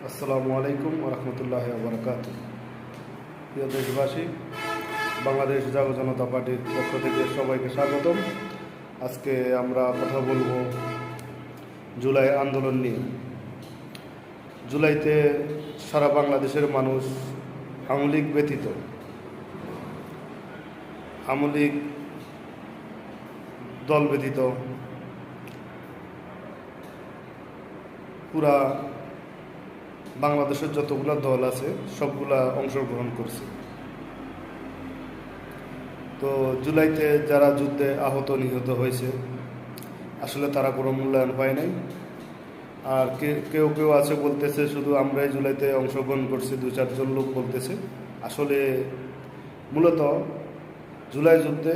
আসসালামু আলাইকুম রহমতুল্লাহি ওয়া বারাকাতুহু। প্রিয় দেশবাসী, বাংলাদেশ জাতীয় জনতা পার্টির পক্ষ থেকে সবাইকে স্বাগতম। আজকে আমরা কথা বলবো জুলাই আন্দোলন নিয়ে। জুলাইতে সারা বাংলাদেশের মানুষ আওয়ামী লীগ ব্যতীত, আওয়ামী লীগ দল ব্যতীত পুরা বাংলাদেশের যতগুলো দল আছে সবগুলা অংশগ্রহণ করছে। তো জুলাইতে যারা যুদ্ধে আহত নিহত হয়েছে আসলে তারা কোনো মূল্যায়ন পায় নাই। আর কেউ কেউ আছে বলতেছে শুধু আমরাই জুলাইতে অংশগ্রহণ করছি, 2-4 জন লোক বলতেছে। আসলে মূলত জুলাই যুদ্ধে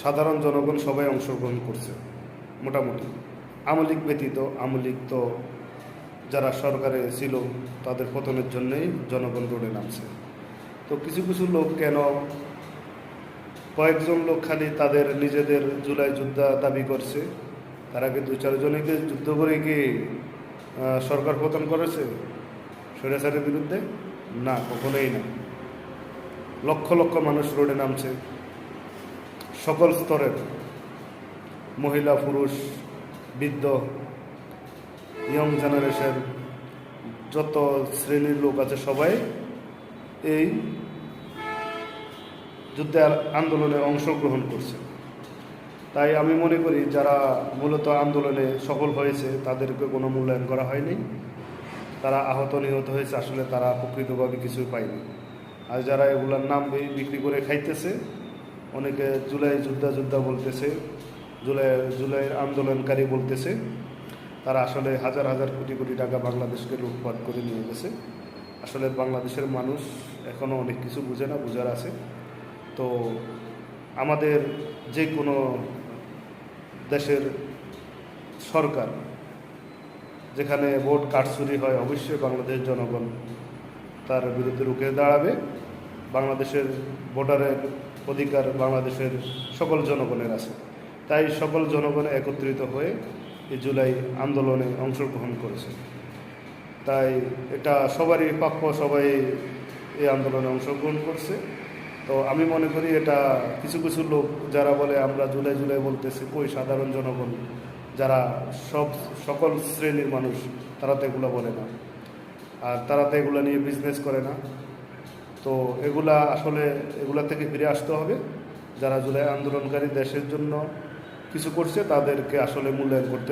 সাধারণ জনগণ সবাই অংশগ্রহণ করছে মোটামুটি, আওয়ামী লীগ ব্যতীত। আওয়ামী লীগ তো যারা সরকারে ছিল তাদের পতনের জন্যই জনগণ রোডে নামছে। তো কিছু কিছু লোক, কেন কয়েকজন লোক খালি তাদের নিজেদের জুলাই যোদ্ধা দাবি করছে, তারা কি 2-4 জনকে যুদ্ধ করে কি সরকার পতন করেছে স্বৈরাচারের বিরুদ্ধে? না, কখনোই না। লক্ষ লক্ষ মানুষ রোডে নামছে, সকল স্তরের মহিলা, পুরুষ, বৃদ্ধ, ইয়ং জেনারেশন, যত শ্রেণীর লোক আছে সবাই এই যুদ্ধে আন্দোলনে অংশগ্রহণ করছে। তাই আমি মনে করি যারা মূলত আন্দোলনে সফল হয়েছে তাদেরকে কোনো মূল্যায়ন করা হয়নি। তারা আহত নিহত হয়েছে, আসলে তারা প্রকৃতভাবে কিছুই পায়নি। আর যারা এগুলার নাম বিক্রি করে খাইতেছে, অনেকে জুলাই যোদ্ধা বলতেছে, জুলাইয়ের আন্দোলনকারী বলতেছে, তারা আসলে হাজার হাজার কোটি কোটি টাকা বাংলাদেশকে লুটপাট করে নিয়ে গেছে। আসলে বাংলাদেশের মানুষ এখনও অনেক কিছু বুঝে না, বুঝার আছে। তো আমাদের যে কোনো দেশের সরকার যেখানে ভোট কারচুরি হয়, অবশ্যই বাংলাদেশের জনগণ তার বিরুদ্ধে রুখে দাঁড়াবে। বাংলাদেশের ভোটারের অধিকার বাংলাদেশের সকল জনগণের আছে। তাই সকল জনগণ একত্রিত হয়ে এই জুলাই আন্দোলনে অংশগ্রহণ করেছে। তাই এটা সবারই প্রাপ্য, সবাই এই আন্দোলনে অংশগ্রহণ করছে। তো আমি মনে করি এটা কিছু কিছু লোক যারা বলে আমরা জুলাই জুলাই বলতেছি, ওই সাধারণ জনগণ যারা সকল শ্রেণীর মানুষ, তারা তো এগুলো বলে না, আর তারা তো এগুলো নিয়ে বিজনেস করে না। তো এগুলা থেকে ফিরে আসতে হবে। যারা জুলাই আন্দোলনকারী দেশের জন্য কিছু করছে তাদেরকে আসলে মূল্যায়ন করতে